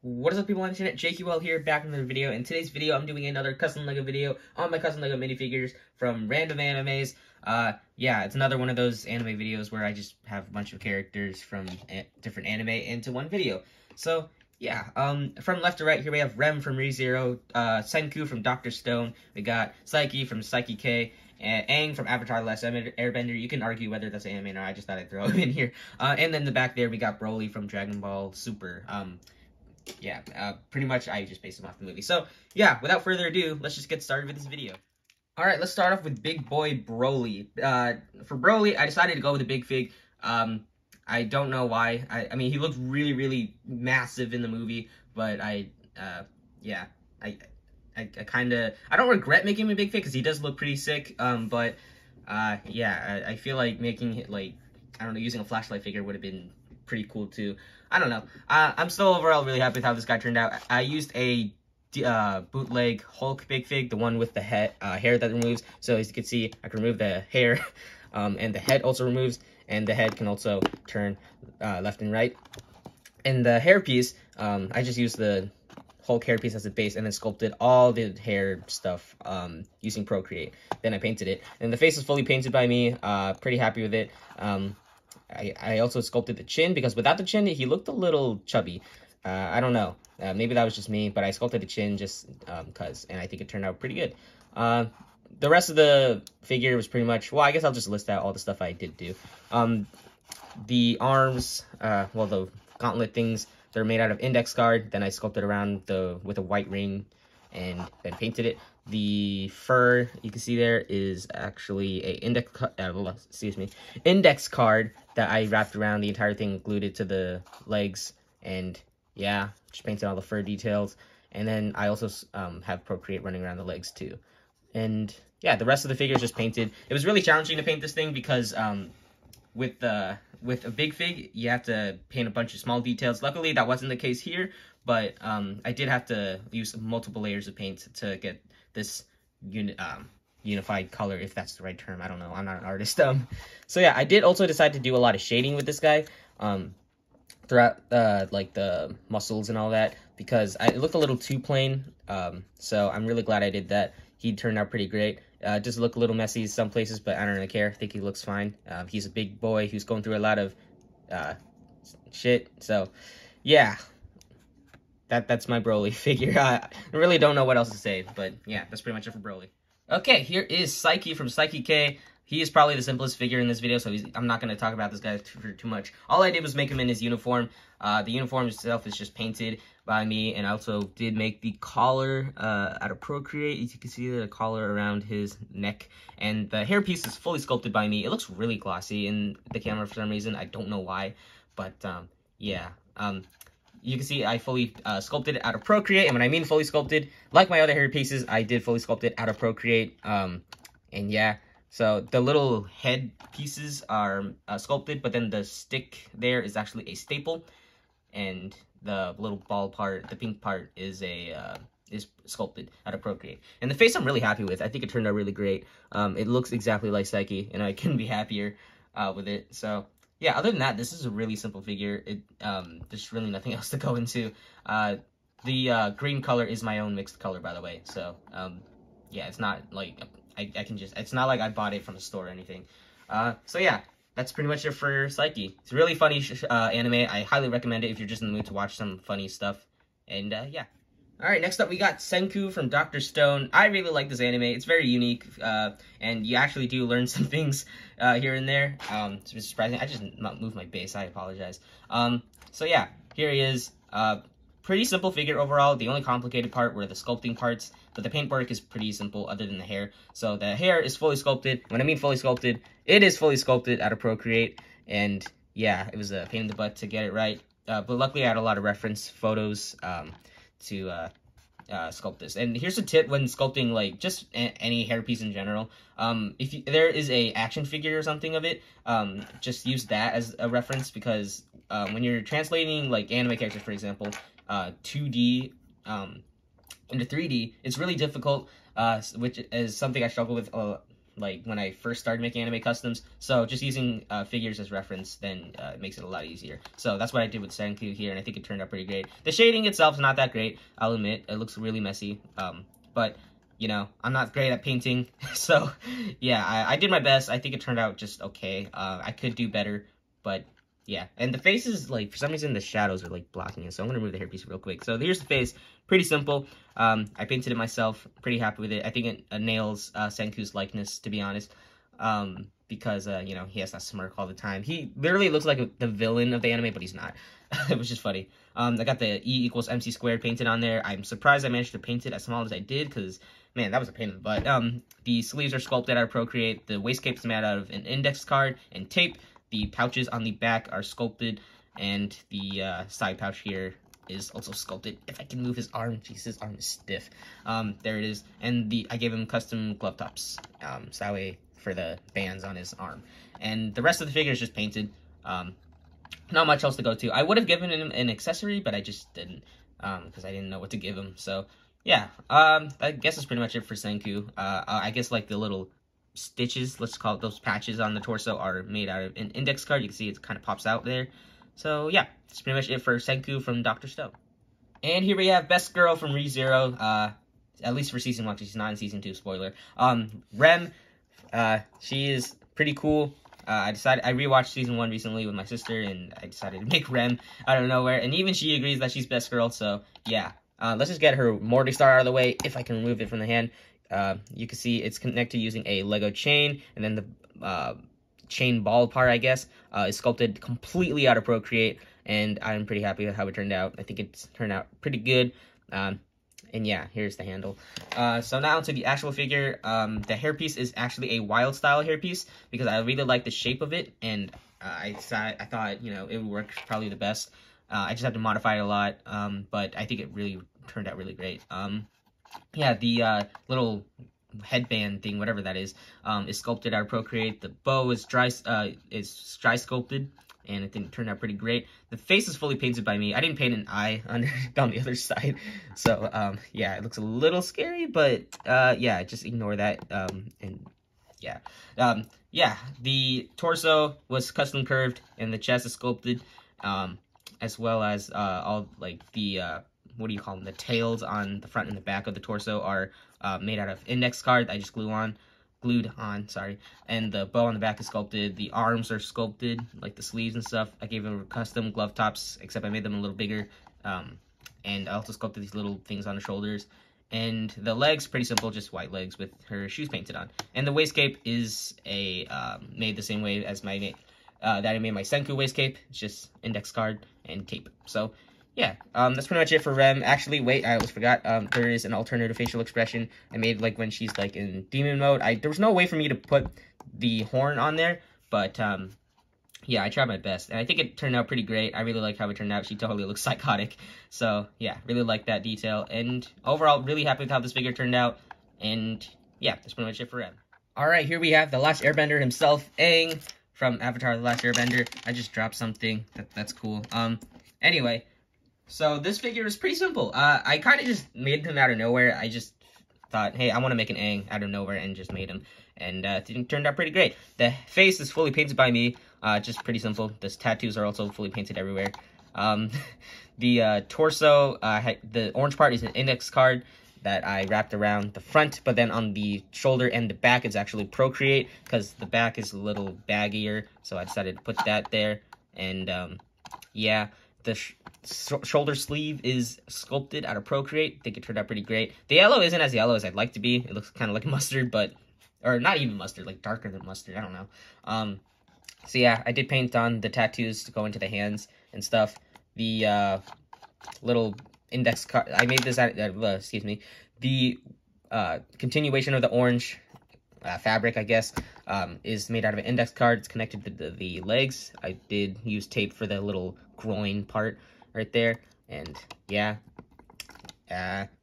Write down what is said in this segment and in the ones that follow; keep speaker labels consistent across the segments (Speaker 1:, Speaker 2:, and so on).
Speaker 1: What is up, people on the internet? JQL here, back in another video. In today's video, I'm doing another custom LEGO video on my custom LEGO minifigures from random animes. Yeah, it's another one of those anime videos where I just have a bunch of characters from different anime into one video. So, yeah, from left to right, here we have Rem from ReZero, Senku from Dr. Stone, we got Saiki from Saiki K, and Aang from Avatar: The Last Airbender. You can argue whether that's an anime or not, I just thought I'd throw him in here. And then in the back there, we got Broly from Dragonball Super. Pretty much I just based him off the movie. So, yeah, without further ado, let's just get started with this video. Alright, let's start off with Big Boy Broly. For Broly, I decided to go with a big fig. I don't know why. I mean, he looked really, really massive in the movie, but I don't regret making him a big fig, because he does look pretty sick, I feel like making it, like, I don't know, using a flashlight figure would have been pretty cool too. I don't know. I'm still overall really happy with how this guy turned out. I used a bootleg Hulk big fig, the one with the hair that removes. So as you can see, I can remove the hair, and the head also removes, and the head can also turn left and right. And the hair piece, I just used the Hulk hair piece as a base, and then sculpted all the hair stuff using Procreate. Then I painted it, and the face is fully painted by me. Pretty happy with it. I also sculpted the chin, because without the chin, he looked a little chubby. I don't know. Maybe that was just me, but I sculpted the chin just because, and I think it turned out pretty good. The rest of the figure was pretty much, well, I guess I'll just list out all the stuff I did do. The arms, well, the gauntlet things, they're made out of index card. Then I sculpted around with a white ring and then painted it. The fur you can see there is actually a index card that I wrapped around the entire thing, glued it to the legs, and yeah, just painted all the fur details. And then I also have Procreate running around the legs too. And yeah, the rest of the figure is just painted. It was really challenging to paint this thing because with a big fig, you have to paint a bunch of small details. Luckily, that wasn't the case here, but I did have to use multiple layers of paint to get this unified color, if that's the right term. I don't know. I'm not an artist. So yeah, I did also decide to do a lot of shading with this guy throughout like the muscles and all that, because it looked a little too plain. So I'm really glad I did that. He turned out pretty great. Just look a little messy in some places, but I don't really care. I think he looks fine. He's a big boy who's going through a lot of shit. So yeah, that's my Broly figure. I really don't know what else to say, but yeah, that's pretty much it for Broly. Okay, here is Saiki from Saiki K. He is probably the simplest figure in this video, so I'm not going to talk about this guy for too much. All I did was make him in his uniform. The uniform itself is just painted by me, and I also did make the collar out of Procreate. As you can see, the collar around his neck, and the hair piece is fully sculpted by me. It looks really glossy in the camera for some reason. I don't know why, but yeah. You can see I fully sculpted it out of Procreate, and when I mean fully sculpted, like my other hair pieces, I did fully sculpt it out of Procreate, and yeah. So the little head pieces are sculpted, but then the stick there is actually a staple, and the little ball part, the pink part, is sculpted out of Procreate. And the face I'm really happy with. I think it turned out really great. It looks exactly like Saiki, and I couldn't be happier with it. So yeah, other than that, this is a really simple figure. There's really nothing else to go into. The green color is my own mixed color, by the way. So yeah, it's not like it's not like I bought it from a store or anything. So yeah, that's pretty much it for Saiki. It's a really funny anime. I highly recommend it if you're just in the mood to watch some funny stuff. And yeah. Alright, next up we got Senku from Dr. Stone. I really like this anime. It's very unique, and you actually do learn some things here and there. It's surprising. I just moved my base. I apologize. So yeah, here he is. Pretty simple figure overall. The only complicated part were the sculpting parts, but the paint work is pretty simple other than the hair. So the hair is fully sculpted. When I mean fully sculpted, it is fully sculpted out of Procreate, and yeah, it was a pain in the butt to get it right. But luckily I had a lot of reference photos to sculpt this. And here's a tip when sculpting, like, just any hairpiece in general. If there is a action figure or something of it, just use that as a reference, because when you're translating, like, anime characters, for example, 2D into 3D, it's really difficult, which is something I struggle with like when I first started making anime customs. So just using figures as reference then it makes it a lot easier. So that's what I did with Senku here, and I think it turned out pretty great. The shading itself is not that great, I'll admit. It looks really messy, but you know, I'm not great at painting, so yeah, I did my best. I think it turned out just okay. I could do better, but yeah. And the face is, like, for some reason the shadows are, like, blocking it, so I'm gonna remove the hairpiece real quick. So here's the face, pretty simple. I painted it myself, pretty happy with it. I think it nails Senku's likeness, to be honest, because, you know, he has that smirk all the time. He literally looks like the villain of the anime, but he's not. It was just funny. I got the E equals MC squared painted on there. I'm surprised I managed to paint it as small as I did, because, man, that was a pain in the butt. The sleeves are sculpted out of Procreate. The waistcape is made out of an index card and tape. The pouches on the back are sculpted, and the side pouch here is also sculpted. If I can move his arm, jeez, his arm is stiff. There it is. And I gave him custom glove tops, so that way for the bands on his arm. And the rest of the figure is just painted. Not much else to go to. I would have given him an accessory, but I just didn't, because I didn't know what to give him. So yeah, I guess that's pretty much it for Senku. I guess like the little stitches, let's call it, those patches on the torso are made out of an index card. You can see it kind of pops out there. So yeah, that's pretty much it for Senku from Dr. Stone. And here we have Best Girl from ReZero, at least for Season 1, she's not in Season 2, spoiler. Rem, she is pretty cool. I rewatched Season 1 recently with my sister, and I decided to make Rem out of nowhere, and even she agrees that she's Best Girl, so yeah. Let's just get her Morty Star out of the way, if I can remove it from the hand. You can see it's connected using a Lego chain, and then the chain ball part, I guess, is sculpted completely out of Procreate, and I'm pretty happy with how it turned out. I think it's turned out pretty good. And yeah, here's the handle. So now to the actual figure. The hairpiece is actually a wild style hairpiece because I really like the shape of it, and I thought, you know, it would work probably the best. I just have to modify it a lot, but I think it really turned out really great. Yeah, the little headband thing, whatever that is sculpted out of Procreate. The bow is dry sculpted, and I think it turned out pretty great. The face is fully painted by me. I didn't paint an eye on the other side, so yeah, it looks a little scary, but yeah, just ignore that. And yeah, yeah, the torso was custom curved, and the chest is sculpted, as well as all like the what do you call them? The tails on the front and the back of the torso are made out of index card. I just glued on, sorry. And the bow on the back is sculpted. The arms are sculpted, like the sleeves and stuff. I gave them custom glove tops, except I made them a little bigger. And I also sculpted these little things on the shoulders. And the legs, pretty simple, just white legs with her shoes painted on. And the waistcape is made the same way as that I made my Senku waistcape. It's just index card and tape. So yeah, that's pretty much it for Rem. Actually, wait, I almost forgot. There is an alternative facial expression I made, like, when she's, like, in demon mode. There was no way for me to put the horn on there, but, yeah, I tried my best, and I think it turned out pretty great. I really like how it turned out. She totally looks psychotic, so, yeah, really like that detail, and overall, really happy with how this figure turned out, and, yeah, that's pretty much it for Rem. Alright, here we have the Last Airbender himself, Aang, from Avatar: The Last Airbender. I just dropped something. That's cool. Anyway, so this figure is pretty simple. I kind of just made him out of nowhere. I just thought, hey, I want to make an Aang out of nowhere, and just made him. And it turned out pretty great. The face is fully painted by me. Just pretty simple. The tattoos are also fully painted everywhere. The torso, the orange part is an index card that I wrapped around the front, but then on the shoulder and the back it's actually Procreate, because the back is a little baggier, so I decided to put that there. And yeah, the shoulder sleeve is sculpted out of Procreate. I think it turned out pretty great. The yellow isn't as yellow as I'd like to be. It looks kind of like mustard, or not even mustard, like darker than mustard. I don't know. So yeah, I did paint on the tattoos to go into the hands and stuff. The little index card, I made this out, excuse me. The continuation of the orange fabric, I guess, is made out of an index card. It's connected to the legs. I did use tape for the little groin part right there. And yeah,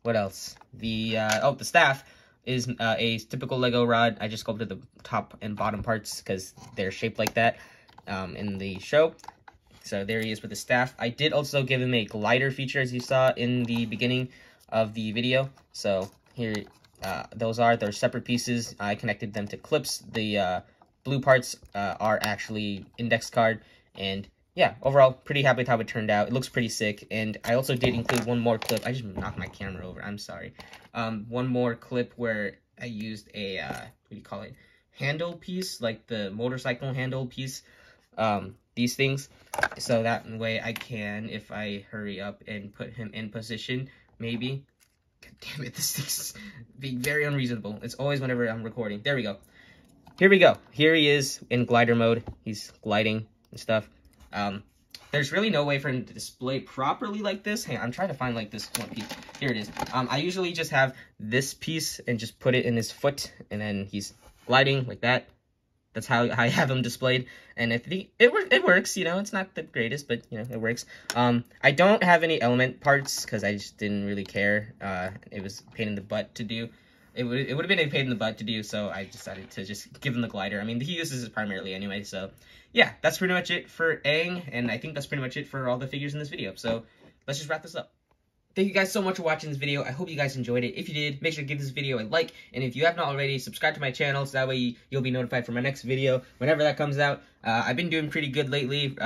Speaker 1: what else? The staff is a typical Lego rod. I just sculpted the top and bottom parts because they're shaped like that in the show. So there he is with the staff. I did also give him a glider feature, as you saw in the beginning of the video. So here they're separate pieces. I connected them to clips. The blue parts are actually index card, and yeah, overall pretty happy with how it turned out. It looks pretty sick. And I also did include one more clip. I just knocked my camera over, I'm sorry. One more clip where I used a what do you call it, handle piece, like the motorcycle handle piece, these things, so that way I can, if I hurry up and put him in position, maybe. God damn it, this thing's being very unreasonable. It's always whenever I'm recording. There we go. Here we go. Here he is in glider mode. He's gliding and stuff. There's really no way for him to display properly like this. Hey, I'm trying to find like this one piece. Here it is. I usually just have this piece and just put it in his foot, and then he's gliding like that. That's how I have him displayed, and I think it works. You know, it's not the greatest, but you know, it works. I don't have any element parts because I just didn't really care. It was a pain in the butt to do. It would have been a pain in the butt to do, so I decided to just give him the glider. I mean, he uses it primarily anyway, so yeah, that's pretty much it for Aang, and I think that's pretty much it for all the figures in this video. So let's just wrap this up. Thank you guys so much for watching this video. I hope you guys enjoyed it. If you did, make sure to give this video a like. And if you have not already, subscribe to my channel so that way you'll be notified for my next video whenever that comes out. I've been doing pretty good lately,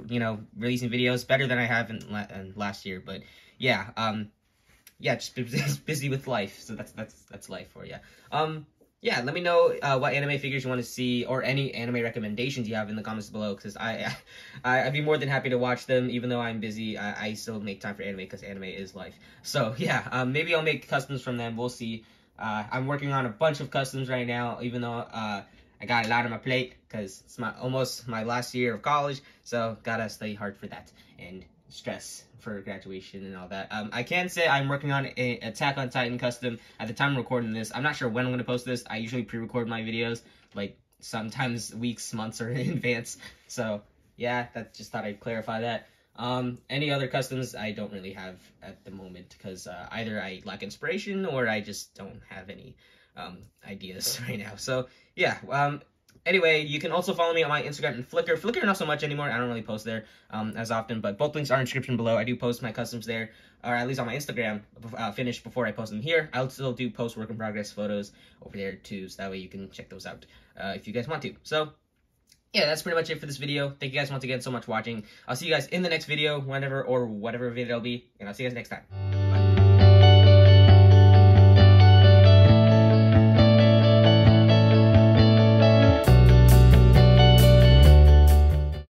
Speaker 1: you know, releasing videos better than I have in last year. But yeah, yeah, just busy with life. So that's life for you. Yeah, let me know what anime figures you want to see, or any anime recommendations you have in the comments below, because I'd be more than happy to watch them. Even though I'm busy, I still make time for anime, because anime is life. So yeah, maybe I'll make customs from them. We'll see. I'm working on a bunch of customs right now, even though I got a lot on my plate, because it's almost my last year of college, so gotta study hard for that, and stress for graduation and all that. I can say I'm working on a Attack on Titan custom at the time I'm recording this. I'm not sure when I'm going to post this. I usually pre-record my videos, like sometimes weeks, months, or in advance. So yeah, just thought I'd clarify that. Any other customs I don't really have at the moment, because either I lack inspiration or I just don't have any ideas right now. So yeah, anyway, you can also follow me on my Instagram and Flickr. Flickr not so much anymore. I don't really post there as often, but both links are in the description below. I do post my customs there, or at least on my Instagram, finished before I post them here. I'll still do post work in progress photos over there too, so that way you can check those out if you guys want to. So yeah, that's pretty much it for this video. Thank you guys once again so much for watching. I'll see you guys in the next video, whenever or whatever video it'll be, and I'll see you guys next time.